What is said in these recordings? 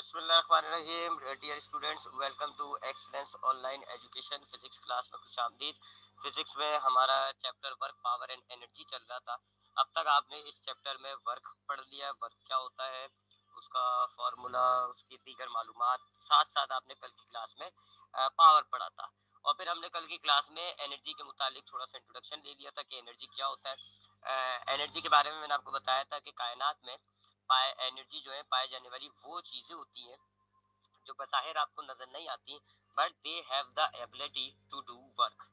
बिस्मिल्लाहिर्रहमानिर्रहीम। Dear students, welcome to excellence online education. Physics class में खुशामदीद। फिजिक्स में हमारा chapter work, power and energy चल रहा था। अब तक आपने इस चैप्टर में वर्क पढ़ लिया, वर्क क्या होता है, उसका फार्मूला, उसकी दीगर मालूमात। साथ साथ आपने कल की क्लास में पावर पढ़ा था, और फिर हमने कल की क्लास में एनर्जी के मुतालिक थोड़ा सा इंट्रोडक्शन ले लिया था कि एनर्जी क्या होता है। एनर्जी के बारे में मैंने आपको बताया था कि कायनात में पाए एनर्जी जो है पाए जाने वाली वो चीज़ें होती हैं जो बज़ाहिर आपको नज़र नहीं आती, but they have the ability to do work.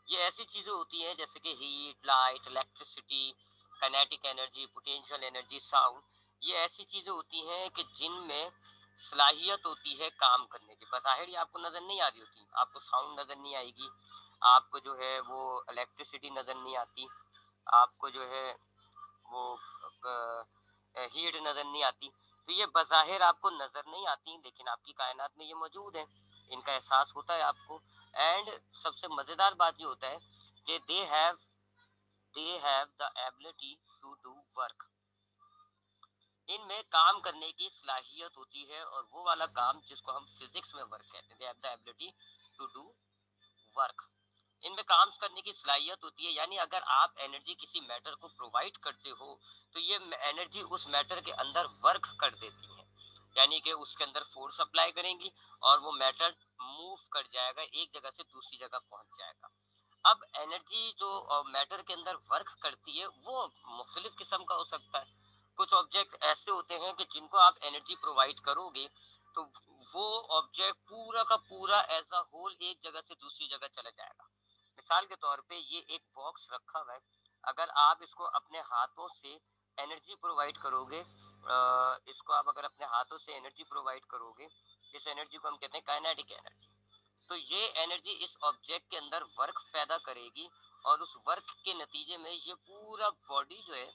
ये ऐसी चीज़ें होती हैं जैसे कि heat, light, electricity, kinetic energy, potential energy, sound. ये ऐसी चीज़ें होती हैं कि जिनमें सलाहियत होती है काम करने की। बज़ाहिर ये आपको नज़र नहीं आ रही होती, आपको साउंड नज़र नहीं आएगी, आपको जो है वो इलेक्ट्रिसिटी नज़र नहीं आती, आपको जो है वो हीट नज़र नहीं आती। तो ये बज़ाहिर आपको नज़र नहीं आती, लेकिन आपकी कायनात में ये मौजूद है, इनका एहसास होता है आपको। एंड सबसे मज़ेदार बात ये होता है कि they have the ability to do work. इनमें काम करने की सलाहियत होती है, और वो वाला काम जिसको हम फिजिक्स में वर्क कहते हैं, they have the ability to do work. इनमें काम करने की सलाहियत होती है, यानी अगर आप एनर्जी किसी मैटर को प्रोवाइड करते हो तो ये एनर्जी उस मैटर के अंदर वर्क कर देती है, यानी कि उसके अंदर फोर्स अप्लाई करेंगी और वो मैटर मूव कर जाएगा, एक जगह से दूसरी जगह पहुंच जाएगा। अब एनर्जी जो मैटर के अंदर वर्क करती है वो मुख्तलिफ किस्म का हो सकता है। कुछ ऑब्जेक्ट ऐसे होते हैं कि जिनको आप एनर्जी प्रोवाइड करोगे तो वो ऑब्जेक्ट पूरा का पूरा एज अ होल एक जगह से दूसरी जगह चला जाएगा। मिसाल के तौर पे ये एक बॉक्स रखा हुआ है, अगर आप इसको अपने हाथों से एनर्जी प्रोवाइड करोगे, इसको आप अगर अपने हाथों से एनर्जी प्रोवाइड करोगे, इस एनर्जी को हम कहते हैं काइनेटिक एनर्जी। तो ये एनर्जी इस ऑब्जेक्ट के अंदर वर्क पैदा करेगी, और उस वर्क के नतीजे में ये पूरा बॉडी जो है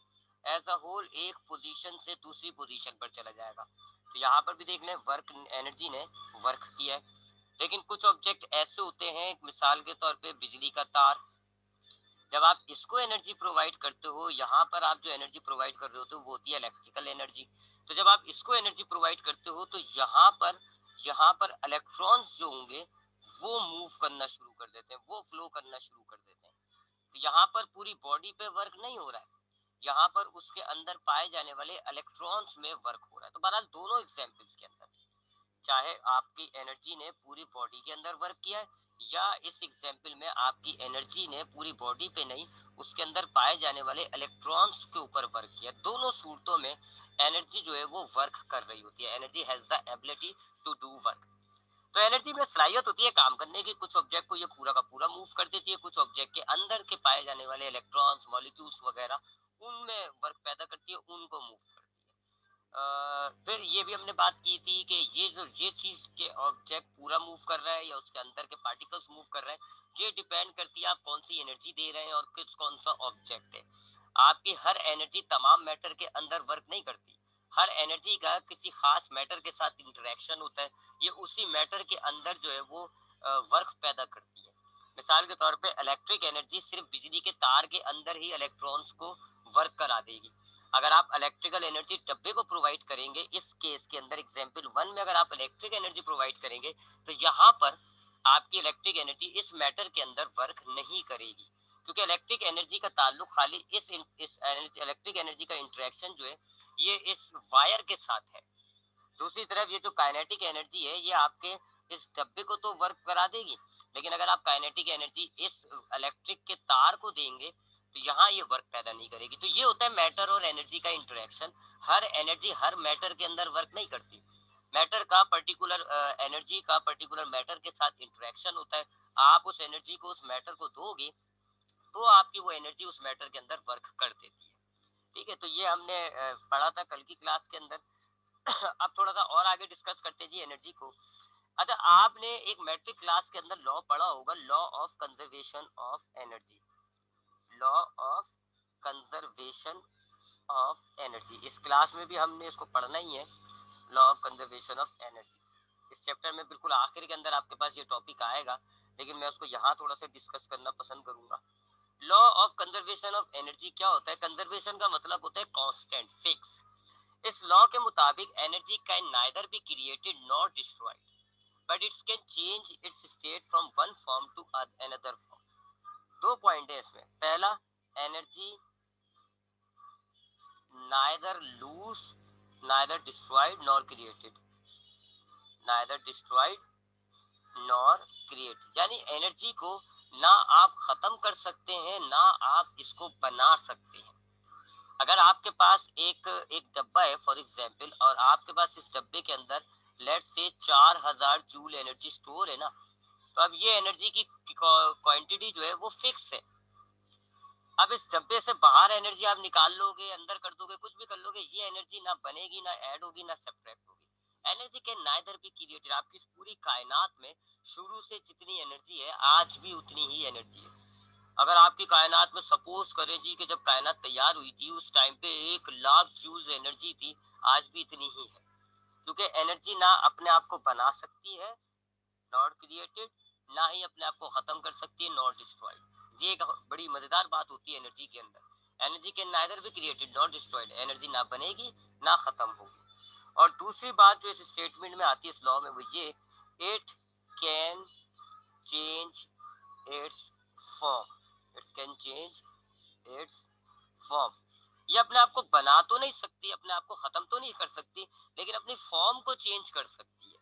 एज अ होल एक पोजीशन से दूसरी पोजीशन पर चला जाएगा। तो यहाँ पर भी देख लें, वर्क एनर्जी ने वर्क किया है। लेकिन कुछ ऑब्जेक्ट ऐसे होते हैं, मिसाल के तौर पे बिजली का तार, जब आप इसको एनर्जी प्रोवाइड करते हो, यहाँ पर आप जो एनर्जी प्रोवाइड कर रहे होते हो वो होती है इलेक्ट्रिकल एनर्जी। तो जब आप इसको एनर्जी प्रोवाइड करते हो तो यहाँ पर इलेक्ट्रॉन्स जो होंगे वो मूव करना शुरू कर देते हैं, वो फ्लो करना शुरू कर देते हैं। तो यहाँ पर पूरी बॉडी पे वर्क नहीं हो रहा है, यहाँ पर उसके अंदर पाए जाने वाले इलेक्ट्रॉन्स में वर्क हो रहा है। तो बहरहाल दोनों एग्जाम्पल्स के अंदर, चाहे आपकी एनर्जी ने पूरी बॉडी के अंदर वर्क किया है, या इस एग्जाम्पल में आपकी एनर्जी ने पूरी बॉडी पे नहीं, उसके अंदर पाए जाने वाले इलेक्ट्रॉन्स के ऊपर वर्क किया, दोनों सूरतों में एनर्जी जो है वो वर्क कर रही होती है। Energy has the ability to do work. तो एनर्जी में सलाहियत होती है काम करने की। कुछ ऑब्जेक्ट को ये पूरा का पूरा मूव कर देती है, कुछ ऑब्जेक्ट के अंदर के पाए जाने वाले इलेक्ट्रॉन्स, मॉलिक्यूल्स वगैरह, उनमें वर्क पैदा करती है, उनको मूव करती है। फिर ये भी हमने बात की थी कि ये चीज के ऑब्जेक्ट पूरा मूव कर रहा है या उसके अंदर के पार्टिकल्स मूव कर रहे हैं, ये डिपेंड करती है आप कौन सी एनर्जी दे रहे हैं और किस कौन सा ऑब्जेक्ट है। आपकी हर एनर्जी तमाम मैटर के अंदर वर्क नहीं करती, हर एनर्जी का किसी खास मैटर के साथ इंटरेक्शन होता है, ये उसी मैटर के अंदर जो है वो वर्क पैदा करती है। मिसाल के तौर पे इलेक्ट्रिक एनर्जी सिर्फ बिजली के तार के अंदर ही इलेक्ट्रॉन्स को वर्क करा देगी। अगर आप इलेक्ट्रिकल एनर्जी डब्बे को प्रोवाइड करेंगे, इस केस के अंदर एग्जांपल 1 में अगर आप इलेक्ट्रिक एनर्जी प्रोवाइड करेंगे तो यहाँ पर आपकी इलेक्ट्रिक एनर्जी इस मैटर के अंदर वर्क नहीं करेगी, क्योंकि इलेक्ट्रिक एनर्जी का ताल्लुक खाली इस इलेक्ट्रिक एनर्जी का इंटरेक्शन जो है ये इस वायर के साथ है। दूसरी तरफ ये जो काइनेटिक एनर्जी है ये आपके इस डब्बे को तो वर्क करा देगी, लेकिन अगर आप काइनेटिक एनर्जी इस इलेक्ट्रिक के तार को देंगे तो यहाँ ये वर्क पैदा नहीं करेगी। तो ये होता है मैटर और एनर्जी का इंटरेक्शन। हर एनर्जी हर मैटर के अंदर वर्क नहीं करती, मैटर का पर्टिकुलर एनर्जी का पर्टिकुलर मैटर के साथ इंटरेक्शन होता है। आप उस एनर्जी को उस मैटर को दोगे तो आपकी वो एनर्जी उस मैटर के अंदर वर्क कर देती है। ठीक है, तो ये हमने पढ़ा था कल की क्लास के अंदर। अब थोड़ा सा और आगे डिस्कस करते हैं जी एनर्जी को। अच्छा, आपने एक मैट्रिक क्लास के अंदर लॉ पढ़ा होगा, law of conservation of energy. Law of conservation of energy, इस क्लास में भी हमने इसको पढ़ना ही है, law of conservation of energy. इस चैप्टर में बिल्कुल आखिर के अंदर आपके पास ये टॉपिक आएगा, लेकिन मैं उसको यहाँ थोड़ा सा डिस्कस करना पसंद करूंगा। Law of conservation of energy क्या होता है? कंजर्वेशन का मतलब होता है कांस्टेंट, फिक्स। इस लॉ के मुताबिक energy can neither be created nor destroyed, but its can change its state from one form to another form. दो पॉइंट है इसमें। पहला, energy neither lose, neither destroyed nor created, neither destroyed nor create, यानी energy को ना आप खत्म कर सकते हैं ना आप इसको बना सकते हैं। अगर आपके पास एक डब्बा है फॉर एग्जांपल, और आपके पास इस डब्बे के अंदर let's say 4000 joule energy store है ना, तो अब ये एनर्जी की क्वांटिटी जो है वो फिक्स है। अब इस डब्बे से बाहर एनर्जी आप निकाल लोगे, अंदर कर दोगे, कुछ भी कर लोगे, ये एनर्जी ना बनेगी, ना ऐड होगी, ना सब्ट्रैक्ट होगी। Energy can neither be created, आपकी इस पूरी कायनात में शुरू से जितनी एनर्जी है आज भी उतनी ही एनर्जी है। अगर आपकी कायनात में सपोज करें जी कि जब कायनात तैयार हुई थी उस टाइम पे 1 लाख जूल्स एनर्जी थी, आज भी इतनी ही है। क्योंकि एनर्जी ना अपने आप को बना सकती है नॉट क्रिएटेड, ना ही अपने आप को खत्म कर सकती है नॉट डिस्ट्रॉयड। ये एक बड़ी मजेदार बात होती है एनर्जी के अंदर। Energy can neither be created not destroyed, energy ना बनेगी ना खत्म होगी। और दूसरी बात जो इस स्टेटमेंट में आती है इस लॉ में वो ये, it can change it's form, it can change it's form. ये अपने आप को बना तो नहीं सकती, अपने आप को खत्म तो नहीं कर सकती, लेकिन अपनी फॉर्म को चेंज कर सकती है,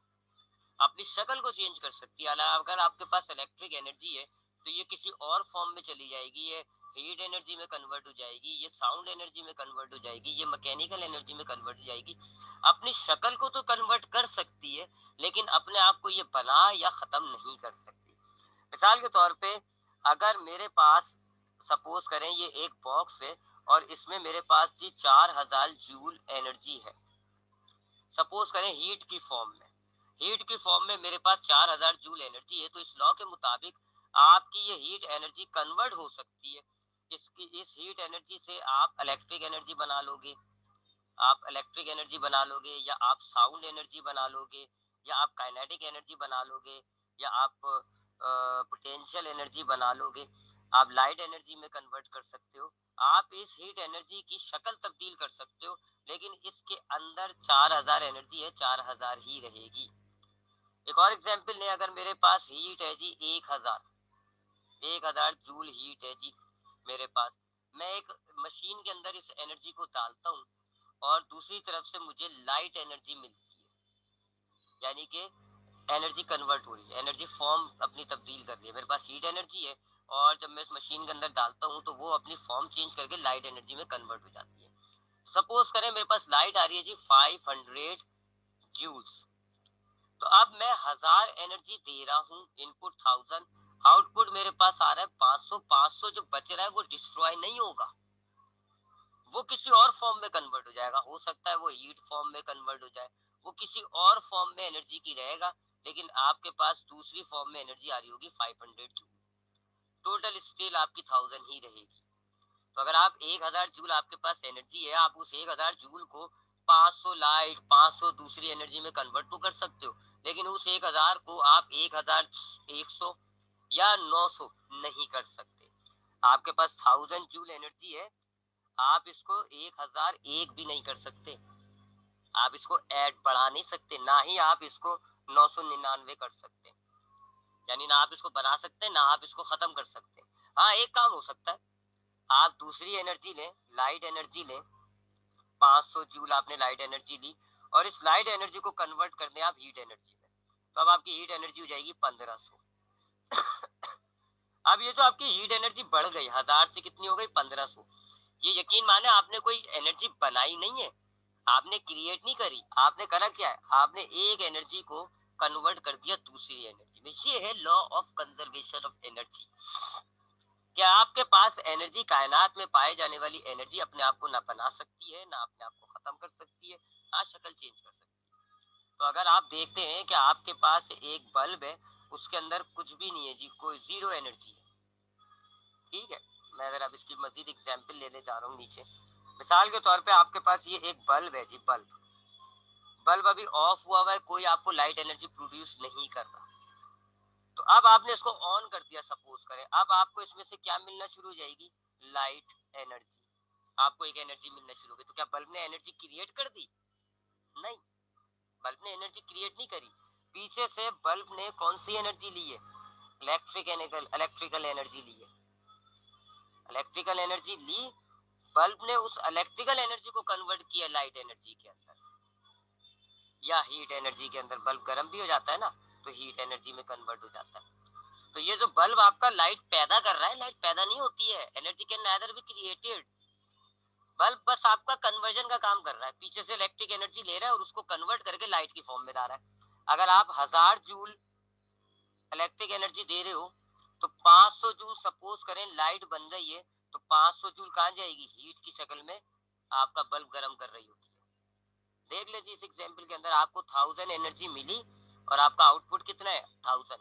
अपनी शक्ल को चेंज कर सकती है। अगर आपके पास इलेक्ट्रिक एनर्जी है तो ये किसी और फॉर्म में चली जाएगी, ये हीट एनर्जी में कन्वर्ट हो जाएगी, ये साउंड एनर्जी में कन्वर्ट हो जाएगी, ये मैकेनिकल एनर्जी में कन्वर्ट हो जाएगी। अपनी शक्ल को तो कन्वर्ट कर सकती है, लेकिन अपने आप को ये बना या खत्म नहीं कर सकती। मिसाल के तौर पे, अगर मेरे पास सपोज करें ये एक बॉक्स है और इसमें मेरे पास जी 4000 जूल एनर्जी है, सपोज करें हीट की फॉर्म में, हीट की फॉर्म में मेरे पास 4000 जूल एनर्जी है, तो इस लॉ के मुताबिक आपकी ये हीट एनर्जी कन्वर्ट हो सकती है। इस हीट एनर्जी से आप इलेक्ट्रिक एनर्जी बना लोगे, आप इलेक्ट्रिक एनर्जी बना लोगे, या आप साउंड एनर्जी बना लोगे, या आप काइनेटिक एनर्जी बना लोगे, या आप पोटेंशियल एनर्जी बना लोगे, आप लाइट एनर्जी में कन्वर्ट कर सकते हो। आप इस हीट एनर्जी की शक्ल तब्दील कर सकते हो, लेकिन इसके अंदर 4000 एनर्जी है, 4000 ही रहेगी। एक और एग्जांपल है, अगर मेरे पास हीट है जी 1000 जूल हीट है जी मेरे पास, मैं एक मशीन के अंदर इस एनर्जी को डालता हूँ और दूसरी तरफ से मुझे लाइट एनर्जी मिलती है, यानी कि एनर्जी कन्वर्ट हो रही है, एनर्जी फॉर्म अपनी तब्दील कर रही है। मेरे पास हीट एनर्जी है और जब मैं इस मशीन के अंदर डालता हूँ तो वो अपनी फॉर्म चेंज करके लाइट एनर्जी में कन्वर्ट हो जाती है। सपोज करें मेरे पास लाइट आ रही है जी 500 जूल्स, तो अब मैं 1000 एनर्जी दे रहा हूँ, इनपुट 1000, आउटपुट मेरे पास आ रहा है 500। 500 जो बच रहा है वो डिस्ट्रॉय नहीं होगा, वो किसी और फॉर्म में कन्वर्ट हो जाएगा। हो सकता है वो हीट फॉर्म में कन्वर्ट हो जाए, वो किसी और फॉर्म में एनर्जी की रहेगा, लेकिन आपके पास दूसरी फॉर्म में एनर्जी आ रही होगी 500 जूल, टोटल स्टिल आपकी 1000 ही रहेगी। तो अगर आप 1000 जूल आपके पास एनर्जी है, आप उस 1000 जूल को 500 लाइट, 500 दूसरी एनर्जी में कन्वर्ट तो कर सकते हो, लेकिन उस 1000 को आप 1100 या 900 नहीं कर सकते। आपके पास 1000 जूल एनर्जी है, आप इसको 1001 भी नहीं कर सकते, आप इसको ऐड बढ़ा नहीं सकते, ना ही आप इसको 999 कर सकते, यानी ना आप इसको बना सकते ना आप इसको खत्म कर सकते। हाँ, एक काम हो सकता है, आप दूसरी एनर्जी लें, लाइट एनर्जी लें, 500 जूल आपने लाइट एनर्जी ली और इस लाइट एनर्जी को कन्वर्ट कर दें आप हीट एनर्जी में, तो अब आपकी हीट एनर्जी हो जाएगी 1500। अब ये जो आपकी हीट एनर्जी बढ़ गई 1000 से कितनी हो गई 1500, ये यकीन माने आपने कोई एनर्जी बनाई नहीं है, आपने क्रिएट नहीं करी, आपने करा क्या है, आपने एक एनर्जी को कन्वर्ट कर दिया दूसरी एनर्जी में। ये है law of conservation of energy. क्या आपके पास एनर्जी, कायनात में पाए जाने वाली एनर्जी अपने आप को ना बना सकती है ना अपने आप को खत्म कर सकती है, ना शक्ल चेंज कर सकती है। तो अगर आप देखते हैं कि आपके पास एक बल्ब है, उसके अंदर कुछ भी नहीं है जी, कोई जीरो एनर्जी है, ठीक है। मैं अगर अब इसकी मजीद एग्जाम्पल लेने जा रहा हूँ नीचे, मिसाल के तौर पे आपके पास ये एक बल्ब है जी, बल्ब बल्ब अभी ऑफ हुआ है, कोई आपको लाइट एनर्जी प्रोड्यूस नहीं कर रहा, तो अब आपने इसको ऑन कर दिया सपोज करें, अब आपको इसमें से क्या मिलना शुरू हो जाएगी, लाइट एनर्जी। आपको एक एनर्जी मिलना शुरू हो गई, तो क्या बल्ब ने एनर्जी क्रिएट कर दी? नहीं, बल्ब ने एनर्जी क्रिएट नहीं करी। पीछे से बल्ब ने कौन सी एनर्जी ली है? इलेक्ट्रिकल एनर्जी ली है। इलेक्ट्रिकल एनर्जी ली, बल्ब ने उस इलेक्ट्रिकल एनर्जी को कन्वर्ट किया लाइट एनर्जी के अंदर या हीट एनर्जी के अंदर। बल्ब गर्म भी हो जाता है ना, तो हीट एनर्जी में कन्वर्ट हो जाता है। तो ये जो बल्ब आपका लाइट पैदा कर रहा है, लाइट पैदा नहीं होती है, energy can neither be created. Bulb बस आपका कन्वर्जन का काम कर रहा है, पीछे से इलेक्ट्रिक एनर्जी ले रहा है और उसको कन्वर्ट करके लाइट की फॉर्म में ला रहा है। अगर आप 1000 जूल इलेक्ट्रिक एनर्जी दे रहे हो, तो 500 जूल सपोज करें लाइट बन रही है, तो 500 जूल कहाँ जाएगी? हीट की शक्ल में आपका बल्ब गर्म कर रही होती है। देख लीजिए इस एग्जांपल के अंदर आपको 1000 एनर्जी मिली और आपका आउटपुट कितना है? 1000।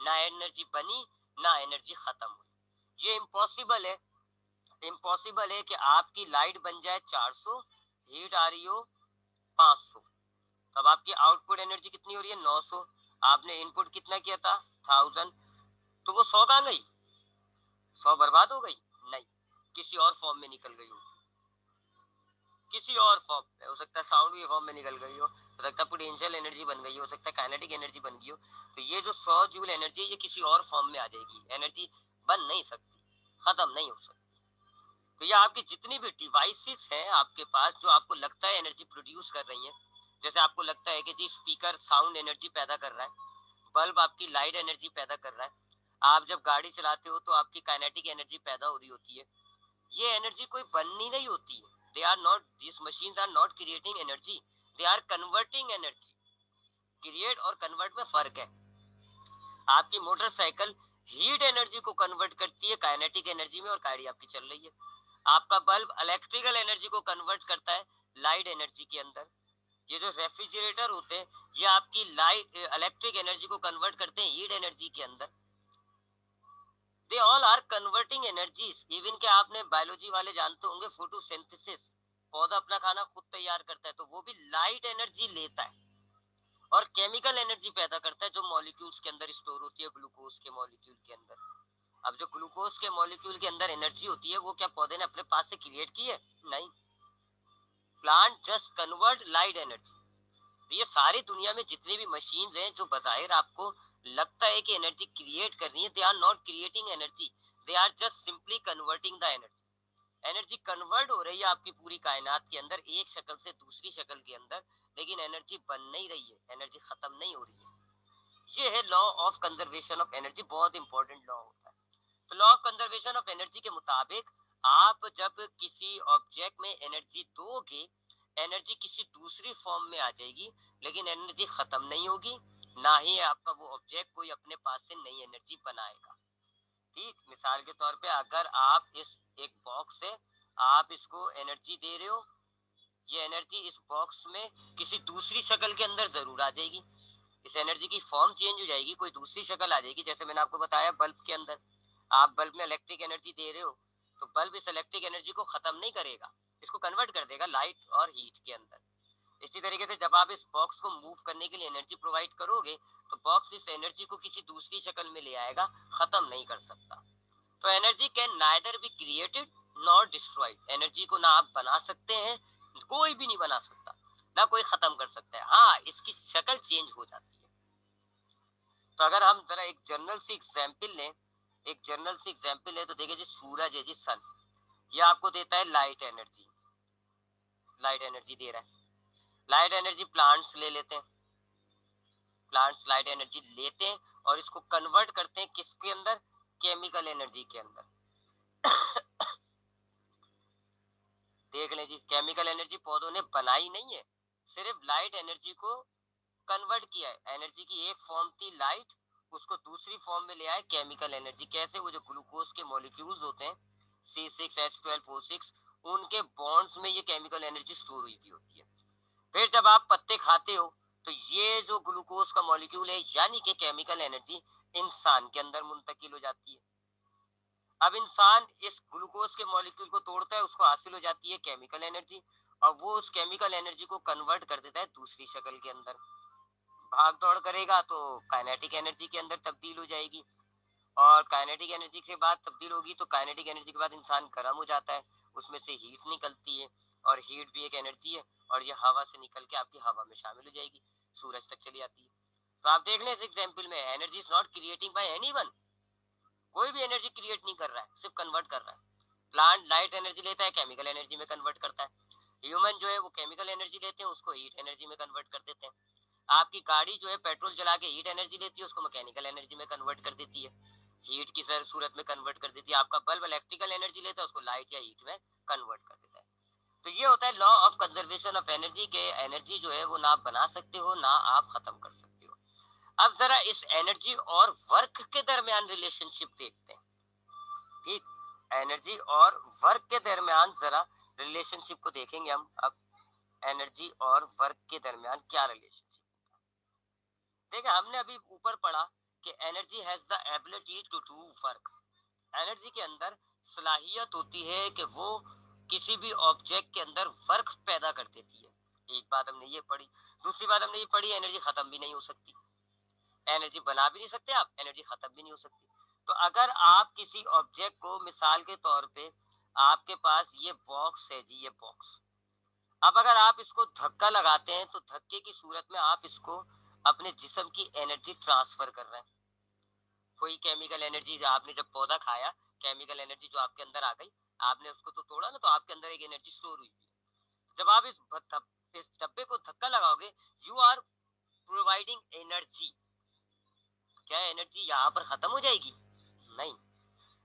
ना एनर्जी बनी ना एनर्जी खत्म हुई। ये इम्पॉसिबल है। इम्पॉसिबल है कि आपकी लाइट बन जाए 400, हीट आ रही हो 500, तब आपकी आउटपुट एनर्जी कितनी हो रही है? 900। आपने इनपुट कितना किया था? 1000। तो वो 100 कहाँ गई? 100 बर्बाद हो गई? नहीं, किसी और फॉर्म में निकल गई होगी, किसी और फॉर्म में। हो सकता है साउंड वेव फॉर्म में निकल गई हो सकता है पोटेंशियल एनर्जी बन गई हो सकता है काइनेटिक एनर्जी बन गई हो। तो ये जो 100 जूल एनर्जी है, ये किसी और फॉर्म में आ जाएगी। एनर्जी बन नहीं सकती, खत्म नहीं हो सकती। तो ये आपकी जितनी भी डिवाइसेस हैं आपके पास, जो आपको लगता है एनर्जी प्रोड्यूस कर रही हैं, जैसे आपको लगता है कि जी स्पीकर साउंड एनर्जी पैदा कर रहा है, बल्ब आपकी लाइट एनर्जी पैदा कर रहा है, आप जब गाड़ी चलाते हो तो आपकी काइनेटिक एनर्जी पैदा हो रही होती है। ये एनर्जी कोई बननी नहीं होती है। They are not, this machines are not creating energy, they are converting energy. Create और कन्वर्ट में फर्क है। आपकी मोटरसाइकिल हीट एनर्जी को कन्वर्ट करती है काइनेटिक एनर्जी में और गाड़ी आपकी चल रही है। आपका बल्ब इलेक्ट्रिकल एनर्जी को कन्वर्ट करता है लाइट एनर्जी के अंदर। ये जो रेफ्रिजरेटर होते हैं, ये आपकी लाइट इलेक्ट्रिक एनर्जी को कन्वर्ट करते हैं हीट एनर्जी के अंदर। They all are converting energies. Even के आपने बायोलॉजी वाले जानते होंगे फोटोसिंथेसिस, पौधा अपना खाना खुद तैयार करता है, तो वो भी लाइट एनर्जी लेता है और केमिकल एनर्जी पैदा करता है जो मॉलिक्यूल्स के अंदर स्टोर होती है, ग्लूकोज के मॉलिक्यूल के अंदर। अब जो ग्लूकोज के मॉलिक्यूल के अंदर एनर्जी होती है, वो क्या पौधे ने अपने पास से क्रिएट की है? नहीं, plant just convert light energy. तो ये सारी दुनिया में जितनी भी मशीन्स हैं जो बजाहिर आपको लगता है कि एनर्जी क्रिएट कर रही है, they are not creating energy, they are just simply converting the energy. Energy convert हो रही है आपकी पूरी कायनात के अंदर एक शक्ल से दूसरी शक्ल के अंदर, लेकिन एनर्जी बन नहीं रही है, एनर्जी खत्म नहीं हो रही है। ये है law of conservation of energy, बहुत इंपॉर्टेंट लॉ होता है। तो law of conservation of energy के मुताबिक आप जब किसी ऑब्जेक्ट में एनर्जी दोगे, एनर्जी किसी दूसरी फॉर्म में आ जाएगी, लेकिन एनर्जी खत्म नहीं होगी, ना ही आपका वो ऑब्जेक्ट कोई अपने पास से नई एनर्जी बनाएगा। ठीक, मिसाल के तौर पे अगर आप इस एक बॉक्स से आप इसको एनर्जी दे रहे हो, ये एनर्जी इस बॉक्स में किसी दूसरी शक्ल के अंदर जरूर आ जाएगी। इस एनर्जी की फॉर्म चेंज हो जाएगी, कोई दूसरी शक्ल आ जाएगी। जैसे मैंने आपको बताया बल्ब के अंदर, आप बल्ब में इलेक्ट्रिक एनर्जी दे रहे हो, तो बल्ब इस इलेक्ट्रिक एनर्जी को खत्म नहीं करेगा, इसको कन्वर्ट कर देगा लाइट और हीट के अंदर। इसी तरीके से जब आप इस बॉक्स को मूव करने के लिए एनर्जी प्रोवाइड करोगे, तो बॉक्स इस एनर्जी को किसी दूसरी शक्ल में ले आएगा, खत्म नहीं कर सकता। तो energy can neither be created nor destroyed. Energy को ना आप बना सकते हैं, कोई भी नहीं बना सकता, ना कोई खत्म कर सकता है। हाँ, इसकी शक्ल चेंज हो जाती है। तो अगर हम जरा एक जनरल सी एग्जांपल लें, एक जनरल सी एग्जांपल है, तो देखिए जी सूरज है जी, सन, ये आपको देता है लाइट एनर्जी, लाइट एनर्जी दे रहा है। लाइट एनर्जी प्लांट्स ले लेते हैं, प्लांट्स लाइट एनर्जी लेते हैं और इसको कन्वर्ट करते हैं किसके अंदर? केमिकल एनर्जी के अंदर। देख लें जी, केमिकल एनर्जी पौधों ने बनाई नहीं है, सिर्फ लाइट एनर्जी को कन्वर्ट किया है। एनर्जी की एक फॉर्म थी लाइट, उसको दूसरी फॉर्म में ले आए केमिकल एनर्जी। कैसे? वो जो ग्लूकोज के मॉलिक्यूल्स होते हैं C6H12O6, उनके बॉन्ड्स में ये केमिकल एनर्जी स्टोर हुई थी होती है। फिर जब आप पत्ते खाते हो, तो ये जो ग्लूकोज का मॉलिक्यूल है यानी कि केमिकल एनर्जी इंसान के अंदर मुंतकिल हो जाती है। अब इंसान इस ग्लूकोज के मॉलिक्यूल को तोड़ता है, उसको हासिल हो जाती है केमिकल एनर्जी, और वो उस केमिकल एनर्जी को कन्वर्ट कर देता है दूसरी शक्ल के अंदर। भाग दौड़ करेगा तो काइनेटिक एनर्जी के अंदर तब्दील हो जाएगी, और काइनेटिक एनर्जी के बाद तब्दील होगी तो काइनेटिक एनर्जी के बाद इंसान गर्म हो जाता है, उसमें से हीट निकलती है, और हीट भी एक एनर्जी है, और ये हवा से निकल के आपकी हवा में शामिल हो जाएगी, सूरज तक चली जाती है। तो आप देख लें इस एग्जाम्पल में, energy is not creating bye anyone, कोई भी एनर्जी क्रिएट नहीं कर रहा है, सिर्फ कन्वर्ट कर रहा है। प्लांट लाइट एनर्जी लेता है, केमिकल एनर्जी में कन्वर्ट करता है। ह्यूमन जो है वो केमिकल एनर्जी लेते हैं, उसको हीट एनर्जी में कन्वर्ट कर देते हैं। आपकी गाड़ी जो है पेट्रोल चला के हीट एनर्जी लेती है, उसको मैकेनिकल एनर्जी में कन्वर्ट कर देती है, हीट की सूरत में कन्वर्ट कर देती है। आपका बल्ब इलेक्ट्रिकल एनर्जी लेता है, उसको लाइट या हीट में कन्वर्ट कर देता है। तो ये होता है law of conservation of energy के, एनर्जी जो है वो ना आप बना सकते हो ना आप खत्म कर सकते हो। अब जरा इस एनर्जी और वर्क के दरमियान रिलेशनशिप देखते हैं। ठीक, एनर्जी और वर्क के दरमियान जरा रिलेशनशिप को देखेंगे हम। अब एनर्जी और वर्क के दरमियान क्या रिलेशनशिप। देखिए, हमने अभी ऊपर पढ़ा कि energy has the ability to do work. Energy के अंदर सलाहियत होती है कि वो किसी भी ऑब्जेक्ट के अंदर वर्क पैदा कर देती है। एक बात हमने ये पढ़ी। दूसरी बात हमने ये पढ़ी, एनर्जी खत्म भी नहीं हो सकती, एनर्जी बना भी नहीं सकते आप, एनर्जी खत्म भी नहीं हो सकती। तो अगर आप किसी ऑब्जेक्ट को, मिसाल के तौर पे आपके पास ये बॉक्स है जी, ये बॉक्स, अब अगर आप इसको धक्का लगाते हैं तो धक्के की सूरत में आप इसको अपने जिस्म की एनर्जी ट्रांसफर कर रहे हैं। कोई केमिकल एनर्जी, आपने जब पौधा खाया, केमिकल एनर्जी जो आपके अंदर आ गई, आपने उसको तो तोड़ा ना, तो आपके अंदर एक एनर्जी स्टोर हुई। जब आप इस डब्बे को धक्का लगाओगे, यू आर प्रोवाइडिंग एनर्जी। क्या एनर्जी यहाँ पर खत्म हो जाएगी? नहीं।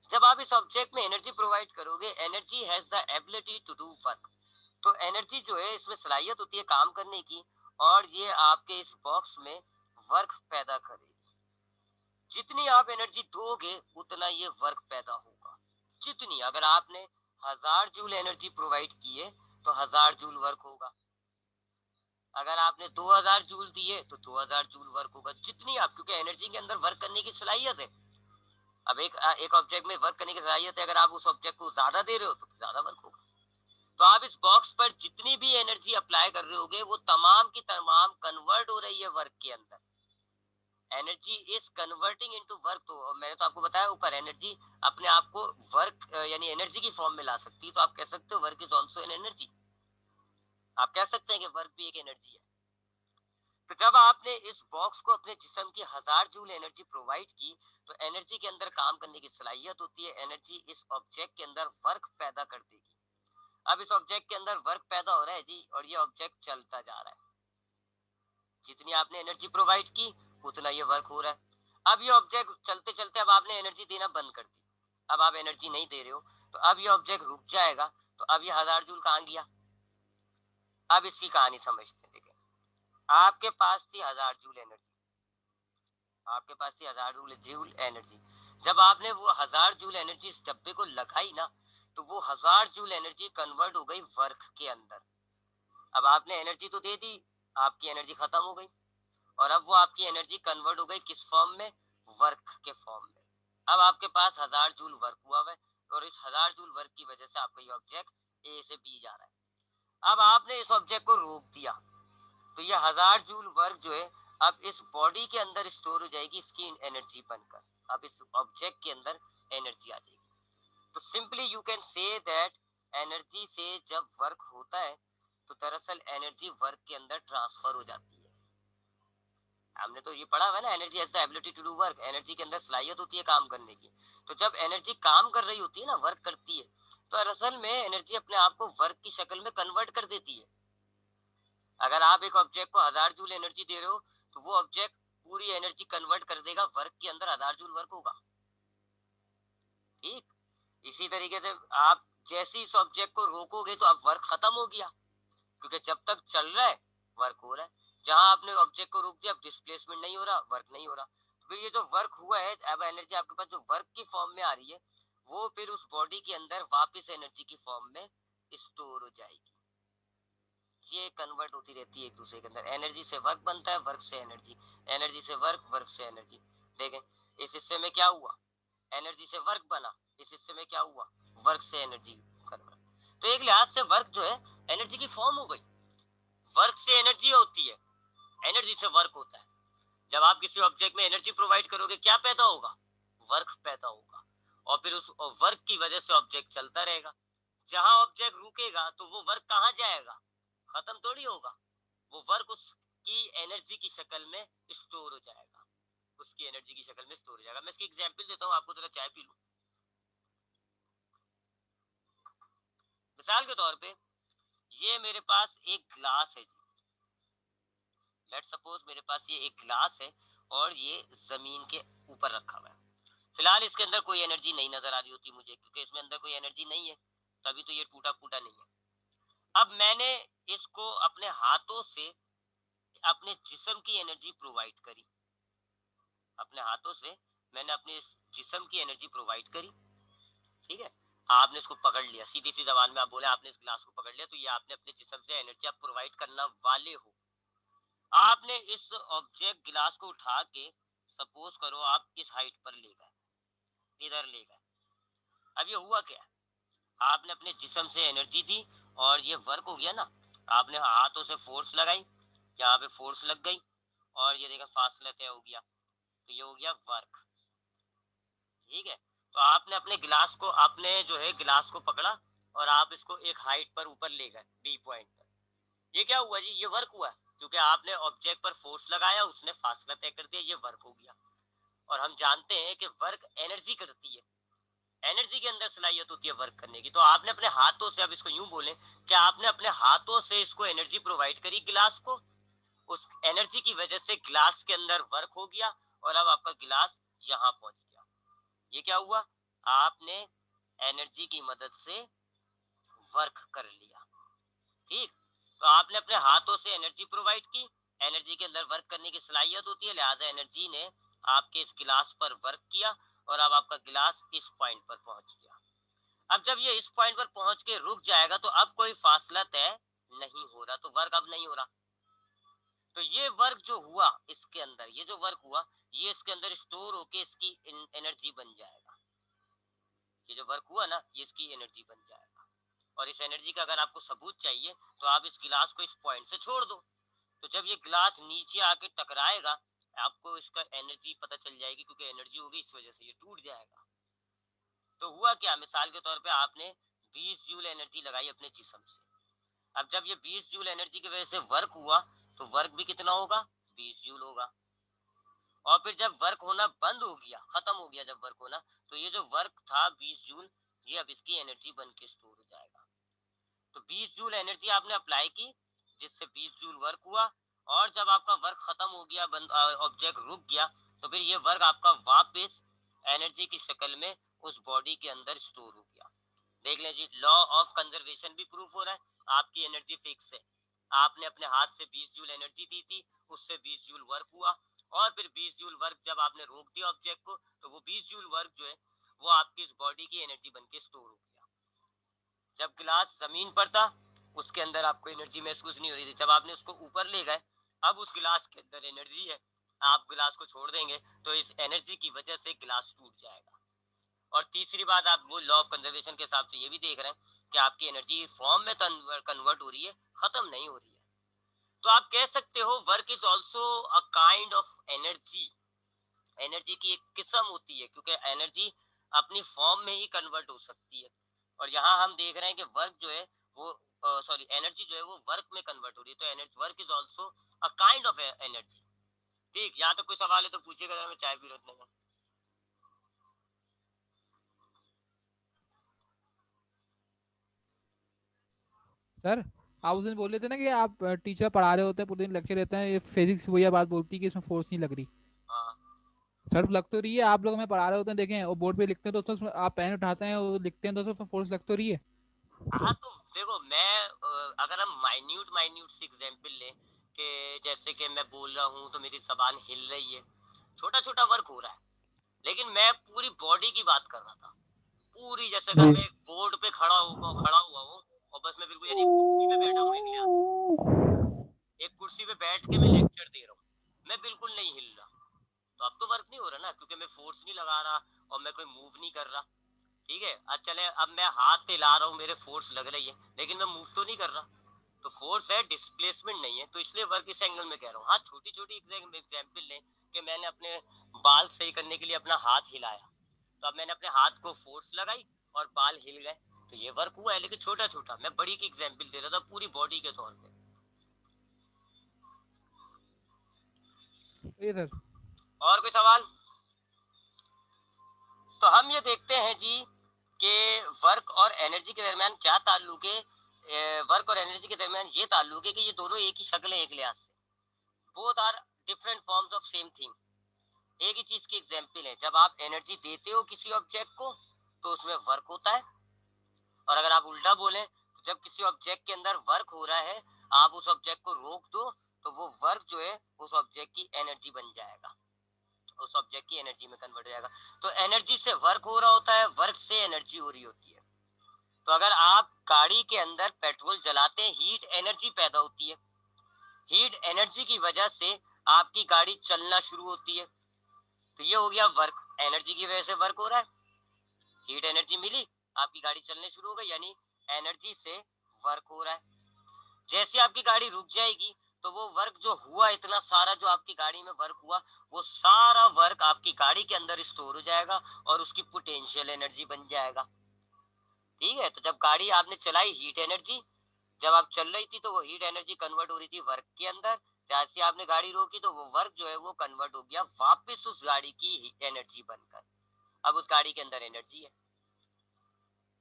जब आप इस ऑब्जेक्ट में एनर्जी प्रोवाइड करोगे, energy has the ability to do work. तो एनर्जी जो है इसमें सलाहियत होती है काम करने की, और ये आपके इस बॉक्स में वर्क पैदा करेगी। जितनी आप एनर्जी दोगे उतना ये वर्क पैदा होगा। जितनी, अगर आपने 1000 जूल एनर्जी प्रोवाइड की है तो 1000 जूल वर्क होगा। अगर आपने 2000 जूल दिए तो 2000 जूल वर्क होगा। जितनी आप, क्योंकि एनर्जी के अंदर वर्क करने की सलाहियत है। अब एक ऑब्जेक्ट में वर्क करने की सलाहियत है, अगर आप उस ऑब्जेक्ट को ज्यादा दे रहे हो तो ज्यादा वर्क होगा। तो आप इस बॉक्स पर जितनी भी एनर्जी अप्लाई कर रहे होगे वो तमाम की तमाम कन्वर्ट हो रही है वर्क के अंदर। Energy is converting into work. तो मैंने तो आपको बताया ऊपर, एनर्जी अपने आप को वर्क यानी एनर्जी की फॉर्म में ला सकती है। तो आप कह सकते हो work is also an energy. आप कह सकते हैं कि वर्क भी एक एनर्जी है। तो जब आपने इस बॉक्स को अपने जिस्म की 1000 जूल एनर्जी प्रोवाइड की, तो एनर्जी के अंदर काम करने की सलाहियत होती है। एनर्जी इस ऑब्जेक्ट के अंदर वर्क पैदा कर देगी। अब इस ऑब्जेक्ट के अंदर वर्क पैदा हो रहा है जी, और ये ऑब्जेक्ट चलता जा रहा है। जितनी आपने एनर्जी प्रोवाइड की उतना ये वर्क हो रहा है। अब ये ऑब्जेक्ट चलते चलते, अब आपने एनर्जी देना बंद कर दी, अब आप एनर्जी नहीं दे रहे हो, तो अब ये ऑब्जेक्ट रुक जाएगा। तो अब ये 1000 जूल कहाँ गया? अब इसकी कहानी समझते हैं। देखिए, आपके पास थी 1000 जूल एनर्जी, आपके पास थी 1000 जूल एनर्जी। जब आपने वो 1000 जूल एनर्जी इस डब्बे को लगाई ना, तो वो 1000 जूल एनर्जी कन्वर्ट हो गई वर्क के अंदर। अब आपने एनर्जी तो दे दी, आपकी एनर्जी खत्म हो गई, और अब वो आपकी एनर्जी कन्वर्ट हो गई किस फॉर्म में? वर्क के फॉर्म में। अब आपके पास 1000 जूल वर्क हुआ है, और इस 1000 जूल वर्क की वजह से आपका ये ऑब्जेक्ट ए से बी जा रहा है। अब आपने इस ऑब्जेक्ट को रोक दिया, तो ये 1000 जूल वर्क जो है अब इस बॉडी के अंदर स्टोर हो जाएगी इसकी एनर्जी बनकर। अब इस ऑब्जेक्ट के अंदर एनर्जी आ जाएगी। तो simply you can say that energy से जब वर्क होता है तो दरअसल एनर्जी वर्क के अंदर ट्रांसफर हो जाती है। हमने तो ये पढ़ा हुआ है ना, energy has the ability to do work. Energy के अंदर सलाहियत होती है काम करने की। तो जब एनर्जी काम कर रही होती है ना, वर्क करती है, तो दरअसल में एनर्जी अपने आप को वर्क की शक्ल में कन्वर्ट कर देती है। अगर आप एक ऑब्जेक्ट को 1000 जूल एनर्जी दे रहे हो, तो वो ऑब्जेक्ट पूरी एनर्जी कन्वर्ट कर देगा, वर्क के अंदर 1000 जूल वर्क होगा। ठीक इसी तरीके से आप जैसे इस ऑब्जेक्ट को रोकोगे तो अब वर्क खत्म हो गया, क्योंकि जब तक चल रहा है वर्क हो रहा है। जहां आपने ऑब्जेक्ट को रोक दिया, अब डिस्प्लेसमेंट नहीं हो रहा, वर्क नहीं हो रहा। तो फिर ये जो वर्क हुआ है, अब एनर्जी आपके पास जो वर्क की फॉर्म में आ रही है, वो फिर उस बॉडी के अंदर वापस एनर्जी की फॉर्म में स्टोर हो जाएगी। ये कन्वर्ट होती रहती है एक दूसरे के अंदर। एनर्जी से वर्क बनता है, वर्क से एनर्जी, एनर्जी से वर्क, वर्क से एनर्जी। देखें इस हिस्से में क्या हुआ, एनर्जी से वर्क बना, इस हिस्से में क्या हुआ, वर्क से एनर्जी कन्वर्ट। तो एक लिहाज से वर्क जो है एनर्जी की फॉर्म हो गई। वर्क से एनर्जी होती है, एनर्जी से वर्क होता है। जब आप किसी ऑब्जेक्ट में एनर्जी प्रोवाइड करोगे, क्या पैदा होगा? वर्क पैदा होगा, और फिर उस वर्क की वजह से ऑब्जेक्ट चलता रहेगा। जहां ऑब्जेक्ट रुकेगा तो वो वर्क कहाँ जाएगा, खत्म थोड़ी होगा, वो वर्क उसकी एनर्जी की शक्ल में स्टोर हो जाएगा, उसकी एनर्जी की शक्ल में स्टोर हो जाएगा। मैं इसकी एग्जांपल देता हूँ आपको, जरा चाय पी लूं। मिसाल के तौर पे ये मेरे पास एक ग्लास है जी, लेट सपोज मेरे पास ये एक ग्लास है और ये जमीन के ऊपर रखा हुआ है। फिलहाल इसके अंदर कोई एनर्जी नहीं नजर आ रही होती मुझे, क्योंकि इसमें अंदर कोई एनर्जी नहीं है, तभी तो ये टूटा फूटा नहीं है। अब मैंने इसको अपने हाथों से अपने जिस्म की एनर्जी प्रोवाइड करी, अपने हाथों से मैंने अपने इस जिस्म की एनर्जी प्रोवाइड करी, ठीक है। आपने इसको पकड़ लिया, सीधी सी जबान में आप बोले आपने इस गिलास को पकड़ लिया, तो ये आपने अपने जिस्म से एनर्जी आप प्रोवाइड करना वाले हो। आपने इस ऑब्जेक्ट गिलास को उठा के सपोज करो आप इस हाइट पर ले गए, इधर ले गए। अब ये हुआ क्या, आपने अपने जिस्म से एनर्जी दी और ये वर्क हो गया ना, आपने हाथों से फोर्स लगाई, यहाँ पे फोर्स लग गई और ये देखा फासला तय हो गया, तो ये हो गया वर्क, ठीक है। तो आपने अपने गिलास को, आपने जो है गिलास को पकड़ा और आप इसको एक हाइट पर ऊपर ले गए, बी पॉइंट पर। ये क्या हुआ जी, ये वर्क हुआ, क्योंकि आपने ऑब्जेक्ट पर फोर्स लगाया, उसने फासला तय कर दिया, ये वर्क हो गया। और हम जानते हैं कि वर्क एनर्जी करती है, एनर्जी के अंदर सलाहियत होती है वर्क करने की। तो आपने अपने हाथों से, अब इसको यूं बोले कि आपने अपने हाथों से इसको एनर्जी प्रोवाइड करी गिलास को, उस एनर्जी की वजह से गिलास के अंदर वर्क हो गया और अब आपका गिलास यहाँ पहुंच गया। ये क्या हुआ, आपने एनर्जी की मदद से वर्क कर लिया, ठीक। तो आपने अपने हाथों से एनर्जी प्रोवाइड की, एनर्जी के अंदर वर्क करने की सलाहियत होती है, लिहाजा एनर्जी ने आपके इस गिलास पर वर्क किया और अब आपका गिलास इस पॉइंट पर पहुंच गया। अब जब ये इस पॉइंट पर पहुंच के रुक जाएगा तो अब कोई फासला तय नहीं हो रहा, तो वर्क अब नहीं हो रहा। तो ये वर्क जो हुआ इसके अंदर, ये जो वर्क हुआ ये इसके अंदर स्टोर होके इसकी एनर्जी बन जाएगा। ये जो वर्क हुआ ना ये इसकी एनर्जी बन जाएगा। और इस एनर्जी का अगर आपको सबूत चाहिए तो आप इस गिलास को इस पॉइंट से छोड़ दो, तो जब ये गिलास नीचे आके टकराएगा आपको इसका एनर्जी पता चल जाएगी, क्योंकि एनर्जी होगी इस वजह से ये टूट जाएगा। तो हुआ क्या, मिसाल के तौर पे आपने 20 जूल एनर्जी लगाई अपने जिस्म से। अब जब ये 20 जूल एनर्जी की वजह से वर्क हुआ तो वर्क भी कितना होगा, 20 जूल होगा। और फिर जब वर्क होना बंद हो गया, खत्म हो गया जब वर्क होना, तो ये जो वर्क था 20 जूल, ये अब इसकी एनर्जी बन के स्टोर हो जाएगा। तो 20 जूल एनर्जी आपने अप्लाई की जिससे 20 जूल वर्क हुआ, और जब आपका वर्क खत्म हो गया, ऑब्जेक्ट रुक गया, तो फिर ये वर्क आपका वापस एनर्जी की शक्ल में उस बॉडी के अंदर स्टोर हो गया। देख लें जी, लॉ ऑफ कंजर्वेशन भी प्रूफ हो रहा है, आपकी एनर्जी फिक्स है। आपने अपने हाथ से 20 जूल एनर्जी दी थी, उससे 20 जूल वर्क हुआ, और फिर 20 जूल वर्क जब आपने रोक दिया ऑब्जेक्ट को, तो वो 20 जूल वर्क जो है वो आपकी इस बॉडी की एनर्जी बन के स्टोर हो गया। जब गिलास जमीन पर था उसके अंदर आपको एनर्जी महसूस नहीं हो रही थी, जब आपने उसको ऊपर ले गए अब उस गिलास के अंदर एनर्जी है, आप गिलास को छोड़ देंगे तो इस एनर्जी की वजह से गिलास टूट जाएगा। और तीसरी बात, आप वो लॉ ऑफ कंजर्वेशन के हिसाब से ये भी देख रहे हैं कि आपकी एनर्जी फॉर्म में कन्वर्ट हो रही है, खत्म नहीं हो रही है। तो आप कह सकते हो work is also a kind of energy. Energy की एक किस्म होती है, क्योंकि एनर्जी अपनी फॉर्म में ही कन्वर्ट हो सकती है। और यहाँ हम देख रहे हैं कि वर्क जो है वो सॉरी एनर्जी जो है वो वर्क में कन्वर्ट हो रही है, तो energy work is also a kind of energy. ठीक, यहाँ तो कोई सवाल है तो पूछिएगा, अगर मैं चाय पी रहा हूँ। सर, आप उस दिन बोल रहे थे ना कि आप टीचर पढ़ा रहे होते हैं, पूरे दिन लेक्चर लेते हैं, ये फिजिक्स वही बात बोलती है कि इसमें फोर्स नहीं लग रही। हाँ सर लग तो रही है, आप लोग हमें पढ़ा रहे होते हैं, देखें और बोर्ड पे लिखते हैं तो उसमें आप पेन उठाते हैं और लिखते हैं तो उसमें फोर्स लग तो रही है। हाँ, तो देखो मैं अगर हम माइन्यूट माइन्यूट सी एग्जांपल लें कि जैसे कि मैं बोल रहा हूँ तो मेरी जबान हिल रही है, छोटा छोटा वर्क हो रहा है, लेकिन मैं पूरी बॉडी की बात कर रहा था। पूरी, जैसे अगर मैं एक बोर्ड पे खड़ा हुआ हूँ और बस मैं बिल्कुल यानी कुर्सी पे बैठा हूँ एक लिहाज से, एक कुर्सी पे बैठ के मैं लेक्चर दे रहा हूँ, मैं बिल्कुल नहीं हिल रहा, तो अब तो वर्क नहीं हो रहा ना, क्योंकि मैं फोर्स नहीं लगा रहा और मैं कोई मूव नहीं कर रहा। ठीक है, अब चले, अब मैं हाथ हिला रहा हूँ, मेरे फोर्स लग रही है, लेकिन मैं मूव तो नहीं कर रहा, तो फोर्स है, डिस्प्लेसमेंट नहीं है, तो इसलिए वर्क इस एंगल में कह रहा हूँ। हाँ, छोटी छोटी एग्जाम्पल लें कि मैंने अपने बाल सही करने के लिए अपना हाथ हिलाया, तो अब मैंने अपने हाथ को फोर्स लगाई और बाल हिल गए, तो ये वर्क हुआ है, लेकिन छोटा छोटा। मैं बड़ी की एग्जांपल दे रहा था पूरी बॉडी के तौर पे। ये सर। और कोई सवाल? तो हम ये देखते हैं जी कि वर्क और एनर्जी के दरमियान क्या ताल्लुक है। वर्क और एनर्जी के दरमियान ये ताल्लुक है कि ये दोनों एक ही शक्ल है एक लिहाज से। Both are different forms of same thing. एक ही चीज की एग्जांपल है, जब आप एनर्जी देते हो किसी ऑब्जेक्ट को तो उसमें वर्क होता है, और अगर आप उल्टा बोलें तो जब किसी ऑब्जेक्ट के अंदर वर्क हो रहा है, आप उस ऑब्जेक्ट को रोक दो तो वो वर्क जो है उस ऑब्जेक्ट की एनर्जी बन जाएगा, उस ऑब्जेक्ट की एनर्जी में कन्वर्ट हो जाएगा। तो एनर्जी से वर्क हो रहा होता है, वर्क से एनर्जी हो रही होती है। तो अगर आप गाड़ी के अंदर पेट्रोल जलाते हैं, हीट एनर्जी पैदा होती है। हीट एनर्जी की वजह से आपकी गाड़ी चलना शुरू होती है। तो ये हो गया वर्क, एनर्जी की वजह से वर्क हो रहा है, हीट एनर्जी मिली, आपकी गाड़ी चलने शुरू हो गई, यानी एनर्जी से वर्क हो रहा है। जैसे आपकी गाड़ी रुक जाएगी तो वो वर्क जो हुआ, इतना सारा जो आपकी गाड़ी में वर्क हुआ, वो सारा वर्क आपकी गाड़ी के अंदर स्टोर हो जाएगा और उसकी पोटेंशियल एनर्जी बन जाएगा। ठीक है, तो जब गाड़ी आपने चलाई, हीट एनर्जी, जब आप चल रही थी तो वो हीट एनर्जी कन्वर्ट हो रही थी वर्क के अंदर। जैसे आपने गाड़ी रोकी तो वो वर्क जो है वो कन्वर्ट हो गया वापस उस गाड़ी की एनर्जी बनकर। अब उस गाड़ी के अंदर एनर्जी है।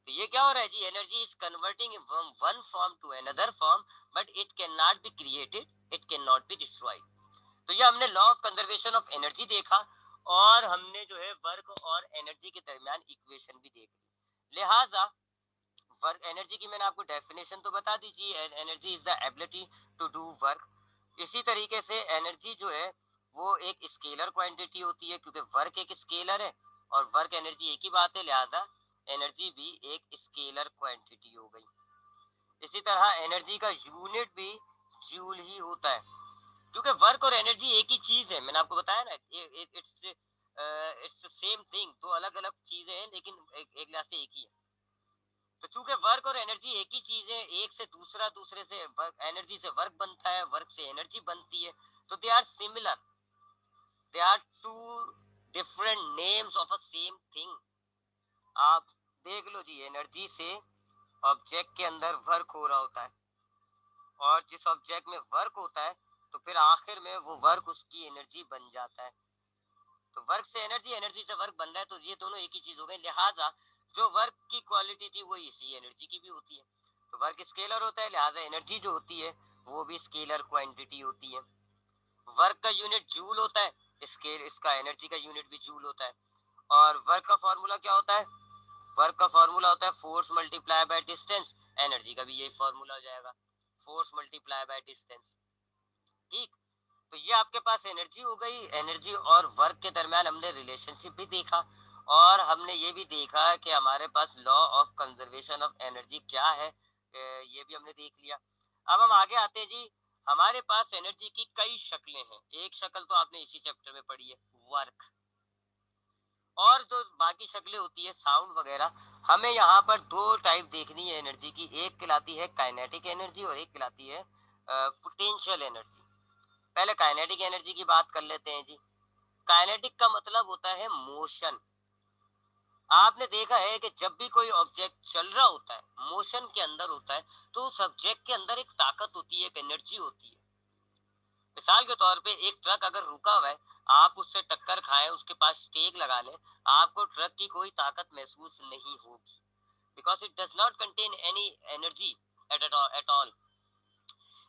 तो ये क्या हो रहा है जी, energy is converting from one form to another form, but it can not be created, it can not be destroyed. तो ये हमने law of conservation of energy देखा, और हमने जो है वर्क और एनर्जी के दरमियान इक्वेशन भी देख ली। लिहाजा वर्क एनर्जी की मैंने आपको डेफिनेशन तो बता दीजिए, energy is the ability to do work. इसी तरीके से एनर्जी जो है वो एक स्केलर क्वांटिटी होती है, क्योंकि वर्क एक स्केलर है और वर्क एनर्जी एक ही बात है, लिहाजा एनर्जी भी एक स्केलर क्वांटिटी हो गई। इसी तरह एनर्जी का यूनिट भी जूल ही होता है, क्योंकि वर्क और एनर्जी एक ही चीज है। मैंने आपको बताया ना, इट्स सेम थिंग, दो अलग अलग चीजें हैं लेकिन एक लिहाज से एक ही है। तो चूंकि वर्क और एनर्जी एक ही चीज है, एक से दूसरा, दूसरे से वर्क, एनर्जी से वर्क बनता है, वर्क से एनर्जी बनती है, तो they are similar, they are two different names of a same thing. आप देख लो जी, एनर्जी से ऑब्जेक्ट के अंदर वर्क हो रहा होता है, और जिस ऑब्जेक्ट में वर्क होता है तो फिर आखिर में वो वर्क उसकी एनर्जी बन जाता है। तो वर्क से एनर्जी, एनर्जी से वर्क बन रहा है, तो ये दोनों एक ही चीज हो गई। लिहाजा जो वर्क की क्वालिटी थी वो इसी एनर्जी की भी होती है। तो वर्क स्केलर होता है, लिहाजा एनर्जी जो होती है वो भी स्केलर क्वांटिटी होती है। वर्क का यूनिट जूल होता है, स्केल इसका एनर्जी का यूनिट भी जूल होता है। और वर्क का फॉर्मूला क्या होता है? वर्क का फॉर्मूला होता है force multiply by distance. Energy का भी यही फॉर्मूला हो जाएगा, फोर्स मल्टीप्लाई बाय डिस्टेंस। ठीक, तो ये आपके पास एनर्जी हो गई। एनर्जी और वर्क के दरमियान हमने रिलेशनशिप भी देखा, और हमने ये भी देखा कि हमारे पास law of conservation of energy क्या है, ये भी हमने देख लिया। अब हम आगे आते हैं जी। हमारे पास एनर्जी की कई शक्लें हैं। एक शक्ल तो आपने इसी चैप्टर में पढ़ी है, वर्क। और जो बाकी शक्लें होती है, साउंड वगैरह, हमें यहाँ पर दो टाइप देखनी है एनर्जी की। एक कहलाती है काइनेटिक एनर्जी और एक कहलाती है पोटेंशियल एनर्जी। पहले काइनेटिक एनर्जी की बात कर लेते हैं जी। काइनेटिक का मतलब होता है मोशन। आपने देखा है कि जब भी कोई ऑब्जेक्ट चल रहा होता है, मोशन के अंदर होता है, तो उस ऑब्जेक्ट के अंदर एक ताकत होती है, एक एनर्जी होती है। मिसाल के तौर पे एक ट्रक अगर रुका हुआ है, आप उससे टक्कर खाएं, उसके पास टेक लगा लें, आपको ट्रक की कोई ताकत महसूस नहीं होगी, because it does not contain any energy at all.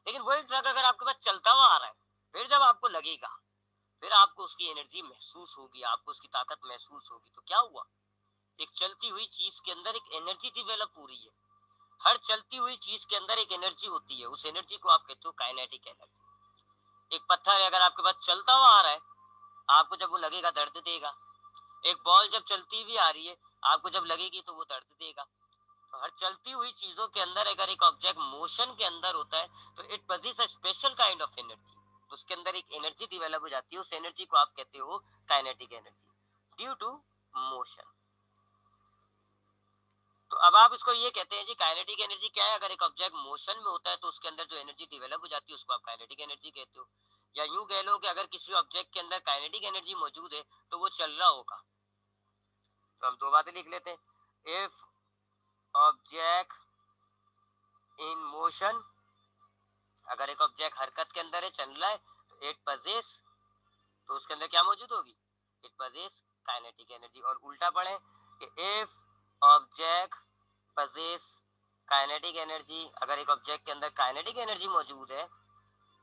लेकिन वही ट्रक अगर आपके पास चलता हुआ आ रहा है, फिर जब आपको लगेगा, फिर आपको उसकी एनर्जी महसूस होगी, आपको उसकी ताकत महसूस होगी। तो क्या हुआ, एक चलती हुई चीज के अंदर एक एनर्जी डेवलप हो रही है। हर चलती हुई चीज के अंदर एक एनर्जी होती है, उस एनर्जी को आप कहते हो काइनेटिक एनर्जी। एक पत्थर अगर आपके पास चलता हुआ आ रहा है, आपको जब वो लगेगा दर्द देगा। एक बॉल जब चलती हुई आ रही है, आपको जब लगेगी तो वो दर्द देगा। तो हर चलती हुई चीजों के अंदर अगर एक ऑब्जेक्ट मोशन के अंदर होता है तो it possess a special kind of energy. उसके अंदर एक एनर्जी डेवलप हो जाती है, उस एनर्जी को आप कहते हो kinetic energy, due to motion. तो अब आप इसको ये कहते हैं जी, काइनेटिक एनर्जी क्या है? अगर एक ऑब्जेक्ट मोशन में होता है तो उसके अंदर जो एनर्जी डेवलप हो जाती है उसको आप काइनेटिक एनर्जी कहते हो। या यूं कह लो कि अगर किसी ऑब्जेक्ट के अंदर काइनेटिक एनर्जी मौजूद है तो वो चल रहा होगा। तो हम दो बातें लिख लेते हैं। इफ ऑब्जेक्ट इन मोशन, अगर एक ऑब्जेक्ट हरकत के अंदर है, चल रहा है, तो इट पजेस, तो उसके अंदर क्या मौजूद होगी, इट पजेस काइनेटिक एनर्जी। और उल्टा पढ़े कि if object possess kinetic energy, अगर एक ऑब्जेक्ट के अंदर काइनेटिक एनर्जी मौजूद है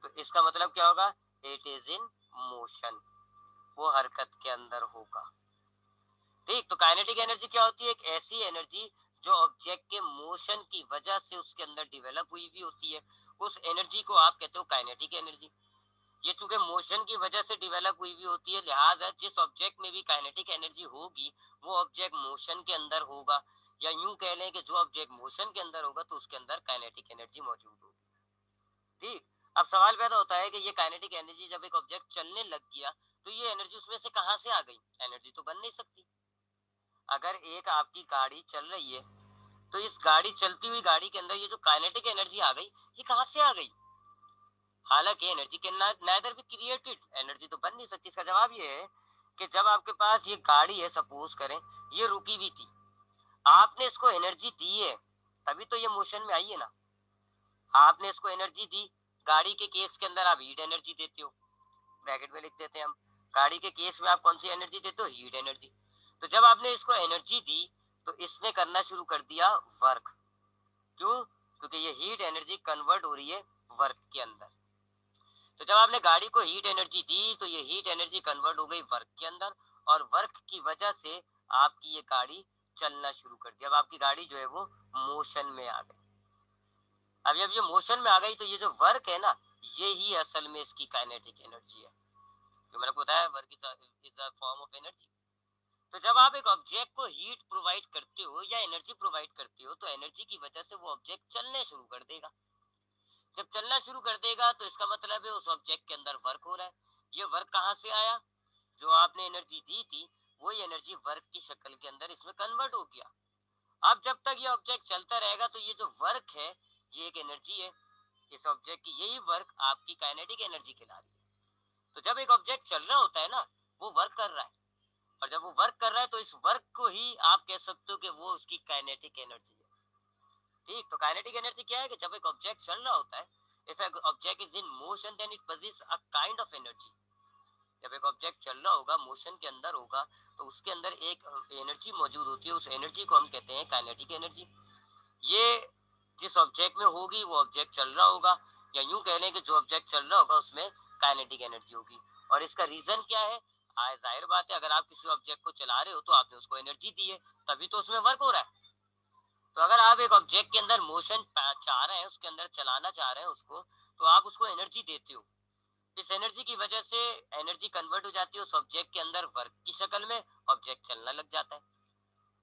तो इसका मतलब क्या होगा, इट इज इन मोशन, वो हरकत के अंदर होगा। ठीक, तो काइनेटिक एनर्जी क्या होती है, एक ऐसी एनर्जी जो ऑब्जेक्ट के मोशन की वजह से उसके अंदर डेवलप हुई भी होती है, उस एनर्जी को आप कहते हो काइनेटिक एनर्जी। ये चूंकि मोशन की वजह से डेवलप हुई भी होती है, लिहाजा जिस ऑब्जेक्ट में भी काइनेटिक एनर्जी होगी वो ऑब्जेक्ट मोशन के अंदर होगा, या यूं कह लें कि जो ऑब्जेक्ट मोशन के अंदर होगा तो उसके अंदर काइनेटिक एनर्जी मौजूद होगी। ठीक, अब सवाल पैदा होता है कि ये काइनेटिक एनर्जी जब एक ऑब्जेक्ट चलने लग गया तो ये एनर्जी उसमें से कहां से आ गई, एनर्जी तो बन नहीं सकती। अगर एक आपकी गाड़ी चल रही है तो इस गाड़ी चलती हुई गाड़ी के अंदर ये जो काइनेटिक एनर्जी आ गई, ये कहां से आ गई, हालांकि energy can neither be created, energy तो बन नहीं सकती। इसका जवाब ये है कि जब आपके पास ये गाड़ी है, सपोज करें ये रुकी हुई थी, आपने इसको एनर्जी दी है, तभी तो ये मोशन में आई है ना। आपने इसको एनर्जी दी, गाड़ी के केस के अंदर आप हीट एनर्जी देते हो, ब्रैकेट में लिख देते हैं हम, गाड़ी के केस में आप कौन सी एनर्जी देते हो, हीट एनर्जी। तो जब आपने इसको एनर्जी दी तो इसने करना शुरू कर दिया वर्क, क्यों, क्योंकि ये हीट एनर्जी कन्वर्ट हो रही है वर्क के अंदर। तो जब आपने गाड़ी को हीट एनर्जी दी तो ये हीट एनर्जी कन्वर्ट हो गई वर्क के अंदर, और वर्क की वजह से आपकी ये गाड़ी चलना शुरू कर दी। अब आपकी गाड़ी जो है वो मोशन में आ गई। अब जब ये मोशन में आ गई तो ये जो वर्क है ना, ये ही असल में इसकी काइनेटिक एनर्जी है, जो मैंने आपको बताया work is a form of energy. तो जब आप एक ऑब्जेक्ट को हीट प्रोवाइड करते हो या एनर्जी प्रोवाइड करते हो तो एनर्जी की वजह से वो ऑब्जेक्ट चलने शुरू कर देगा। जब चलना शुरू कर देगा तो इसका मतलब है उस ऑब्जेक्ट के अंदर वर्क हो रहा है। ये वर्क कहाँ से आया, जो आपने एनर्जी दी थी वही एनर्जी वर्क की शक्ल के अंदर इसमें कन्वर्ट हो गया। अब जब तक ये ऑब्जेक्ट चलता रहेगा तो ये जो वर्क है ये एक एनर्जी है, इस ऑब्जेक्ट की यही वर्क आपकी काइनेटिक एनर्जी कहला रही है। तो जब एक ऑब्जेक्ट चल रहा होता है ना, वो वर्क कर रहा है, और जब वो वर्क कर रहा है तो इस वर्क को ही आप कह सकते हो कि वो उसकी काइनेटिक एनर्जी है। ठीक, तो काइनेटिक एनर्जी क्या है कि जब एक ऑब्जेक्ट चल रहा होता है, if an object is in motion then it possesses a kind of energy. जब एक ऑब्जेक्ट चल रहा होगा, मोशन के अंदर होगा, तो उसके अंदर एक एनर्जी मौजूद होती है, उस एनर्जी को हम कहते हैं काइनेटिक एनर्जी। ये जिस ऑब्जेक्ट में होगी वो ऑब्जेक्ट चल रहा होगा, या यूं कह लें कि जो ऑब्जेक्ट चल रहा होगा उसमें काइनेटिक एनर्जी होगी। और इसका रीजन क्या है, जाहिर बात है अगर आप किसी ऑब्जेक्ट को चला रहे हो तो आपने उसको एनर्जी दी है, तभी तो उसमें वर्क हो रहा है। तो अगर आप एक ऑब्जेक्ट के अंदर मोशन चाह रहे हैं, उसके अंदर चलाना चाह रहे हैं उसको, तो आप उसको एनर्जी देते हो। इस एनर्जी की वजह से एनर्जी कन्वर्ट हो जाती है उस ऑब्जेक्ट के अंदर वर्क की शक्ल में, ऑब्जेक्ट चलना लग जाता है।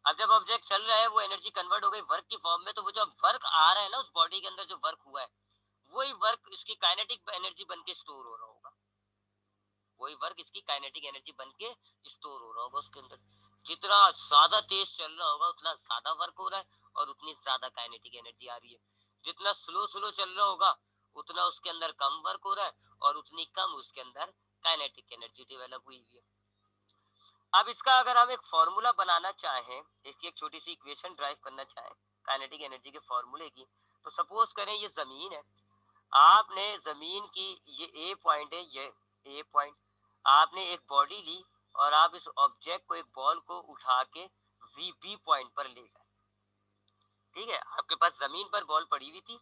अब जब ऑब्जेक्ट चल रहा है वो एनर्जी कन्वर्ट हो गई वर्क की फॉर्म में, तो वो जो वर्क आ रहा है ना उस बॉडी के अंदर, जो वर्क हुआ है वही वर्क इसकी काइनेटिक एनर्जी बन के स्टोर हो रहा होगा, वही वर्क इसकी काइनेटिक एनर्जी बन के स्टोर हो रहा होगा उसके अंदर। जितना ज्यादा तेज चल रहा होगा उतना ज्यादा वर्क हो रहा है और उतनी ज्यादा काइनेटिक एनर्जी आ रही है। जितना स्लो स्लो चल रहा होगा उतना उसके अंदर कम वर्क हो रहा है और उतनी कम उसके अंदर काइनेटिक एनर्जी डेवलप हुई है। अब इसका अगर हम एक फॉर्मूला बनाना चाहें, इसकी एक छोटी सी इक्वेशन ड्राइव करना चाहें काइनेटिक एनर्जी के फॉर्मूले की, तो सपोज करें ये जमीन है, आपने जमीन की ये ए पॉइंट है, ये ए पॉइंट, आपने एक बॉडी ली और आप इस ऑब्जेक्ट को, एक बॉल को उठा के वी बी पॉइंट पर ले गए। ठीक है, आपके पास जमीन पर बॉल पड़ी हुई थी,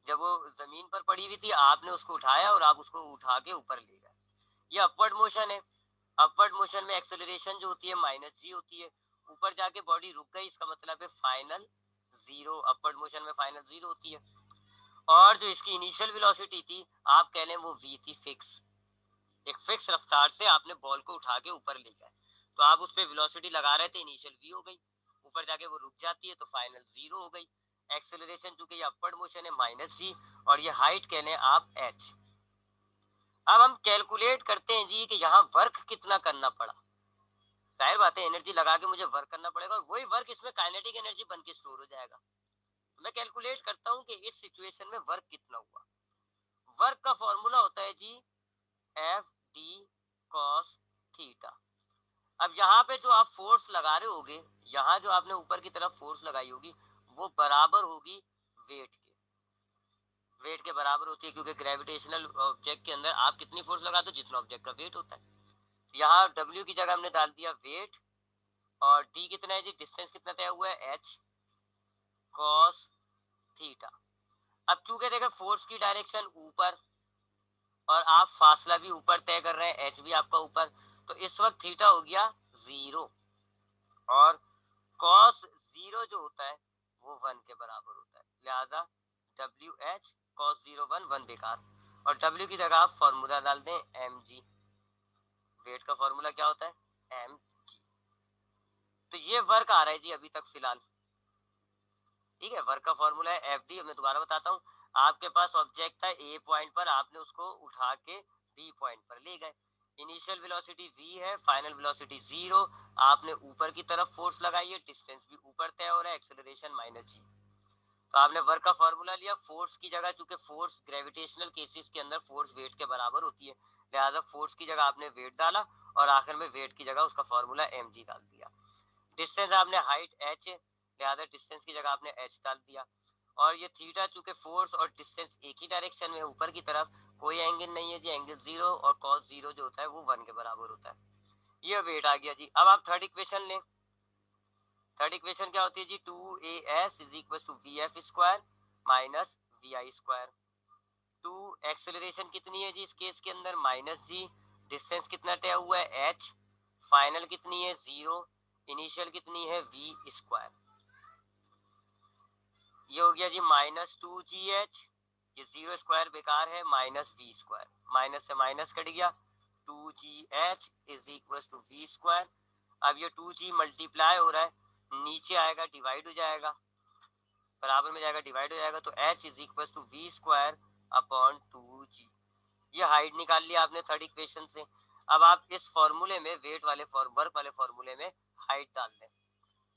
जब वो जमीन पर पड़ी हुई थी आपने उसको उठाया और आप उसको उठा के ऊपर ले गए। ये अपवर्ड मोशन है। अपवर्ड मोशन में एक्सेलरेशन जो होती है माइनस जी होती है, ऊपर जाके बॉडी रुक गई, इसका मतलब है फाइनल जीरो, अपवर्ड मोशन में फाइनल जीरो होती है। और जो इसकी इनिशियल वेलोसिटी थी आप कह लें वो वी थी फिक्स, एक फिक्स रफ्तार से आपने बॉल को उठा के ऊपर ले गए, तो आप उस पर वेलोसिटी लगा रहे थे, इनिशियल वी हो गई, ऊपर जाके वो रुक जाती है तो फाइनल जीरो हो गई। एक्सेलरेशन चूंकि ये अपवर्ड मोशन है माइनस जी, और ये हाइट कह लें आप एच। अब हम कैलकुलेट करते हैं जी कि यहाँ वर्क कितना करना पड़ा। जाहिर बात है एनर्जी लगा के मुझे वर्क करना पड़ेगा और वही वर्क इसमें काइनेटिक एनर्जी बन के स्टोर हो जाएगा। मैं कैलकुलेट करता हूँ कि इस सिचुएशन में वर्क कितना हुआ। वर्क का फॉर्मूला होता है जी एफ डी कॉस थीटा। अब यहाँ पे जो आप फोर्स लगा रहे होगे, यहाँ जो आपने ऊपर की तरफ फोर्स लगाई होगी वो बराबर होगी वेट के, वेट के बराबर होती है, क्योंकि ग्रेविटेशनल ऑब्जेक्ट के अंदर आप कितनी फोर्स लगा दो जितना ऑब्जेक्ट का वेट होता है। यहाँ W की जगह हमने डाल दिया वेट, और D कितना है जी, डिस्टेंस कितना तय हुआ है, h cos थीटा। अब चूंकि देखो फोर्स की डायरेक्शन ऊपर और आप फासला भी ऊपर तय कर रहे हैं, h भी आपका ऊपर, तो इस वक्त थीटा हो गया 0, और cos 0 जो होता है वो 1 के बराबर होता है, लिहाजा WH cos 0 1 बेकार, और W की जगह आप फॉर्मूला डाल दें mg, वेट का फॉर्मूला क्या होता है mg। तो ये वर्क आ रहा है जी अभी तक फिलहाल, ठीक है। वर्क का फॉर्मूला है एफ डी। मैं दोबारा बताता हूँ, आपके पास ऑब्जेक्ट था ए पॉइंट पर, आपने उसको उठा के बी पॉइंट पर ले गए, इनिशियल वेलोसिटी v है, फाइनल वेलोसिटी 0, आपने ऊपर की तरफ फोर्स लगाई है, डिस्टेंस भी ऊपर तय हो रहा है, एक्सेलरेशन -g। तो आपने वर्क का फॉर्मूला लिया, फोर्स की जगह, चूंकि फोर्स ग्रेविटेशनल केसेस के अंदर फोर्स वेट के बराबर होती है, लिहाजा फोर्स की जगह आपने वेट डाला, और आखिर में वेट की जगह उसका फॉर्मूला mg डाल दिया। डिस्टेंस आपने हाइट h, लिहाजा डिस्टेंस की जगह आपने h डाल दिया, और ये थीटा चूंकि फोर्स और डिस्टेंस एक ही डायरेक्शन में ऊपर की तरफ, कोई एंगल नहीं है जी, एंगल 0, और cos 0 जो होता है वो 1 के बराबर होता है। ये वेट आ गया जी। अब आप थर्ड इक्वेशन लें, थर्ड इक्वेशन क्या होती है जी, 2as is equal to V F square minus V I square. 2 acceleration कितनी है जी इस केस के अंदर, -g, डिस्टेंस कितना तय हुआ है h, फाइनल कितनी है 0, इनिशियल कितनी है v स्क्वायर। ये हो गया जी -2gh, ये 0 स्क्वायर बेकार है, -v स्क्वायर, माइनस से माइनस कट गया, 2gh is equal to v square. अब ये 2g मल्टीप्लाई हो रहा है, नीचे आएगा डिवाइड हो जाएगा, बराबर में जाएगा डिवाइड हो जाएगा, तो h is equal to v square upon 2g। ये हाइट निकाल लिया आपने थर्ड इक्वेशन से। अब आप इस फॉर्मूले में वेट वाले वर्क वाले फॉर्मूले में हाइट डाल दें।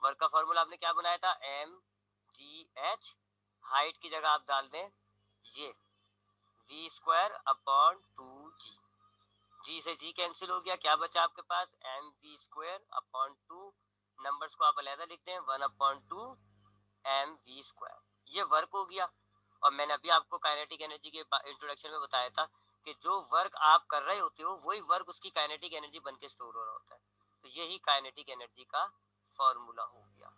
वर्क का फॉर्मूला आपने क्या बनाया था, mgh, हाइट की जगह आप डाल दें ये v square upon 2g, g से g कैंसिल हो गया, क्या बचा आपके पास, mv स्क्वायर अपॉन 2, नंबर्स को आप अलग लिखते हैं, 1/2 mv स्क्वायर। ये वर्क हो गया। और मैंने अभी आपको काइनेटिक एनर्जी के इंट्रोडक्शन में बताया था कि जो वर्क आप कर रहे होते हो वही वर्क उसकी काइनेटिक एनर्जी बन के स्टोर हो रहा होता है, तो यही काइनेटिक एनर्जी का फॉर्मूला हो गया।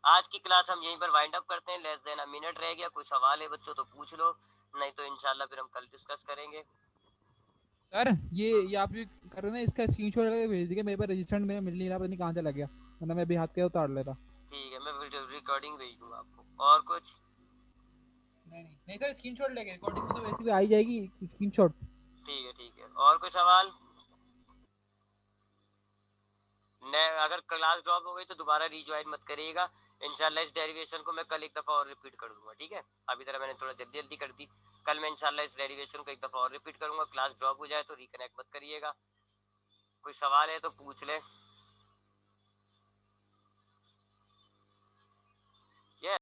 आज की क्लास हम यहीं पर वाइंड अप करते हैं, लेस देन अ मिनट रह गया, कोई सवाल है बच्चों तो पूछ लो, नहीं तो इंशाल्लाह फिर हम कल डिस्कस करेंगे। सर ये आप जो कर रहे हैं ना, इसका स्क्रीनशॉट लेके भेज दीजिए, मेरे पास रजिस्टर्ड में मिल नहीं रहा, पता नहीं कहाँ से लग गया, वरना मैं अभी हाथ के उतार लेता। ठीक है, मैं वीडियो रिकॉर्डिंग भेज दूंगा आपको। और कुछ? नहीं नहीं नहीं सर, स्क्रीनशॉट लेके, रिकॉर्डिंग में तो वैसे भी आ ही जाएगी स्क्रीनशॉट। ठीक है, और कोई सवाल? अगर क्लास ड्रॉप हो गई तो दोबारा रीज्वाइन मत करिएगा, इंशाल्लाह इस डेरिवेशन को मैं कल एक दफ़ा और रिपीट कर दूंगा, ठीक है। अभी तरह मैंने थोड़ा जल्दी जल्दी कर दी, कल मैं इंशाल्लाह इस डेरिवेशन को एक दफ़ा और रिपीट करूंगा। क्लास ड्रॉप हो जाए तो रिकनेक्ट मत करिएगा। कोई सवाल है तो पूछ ले।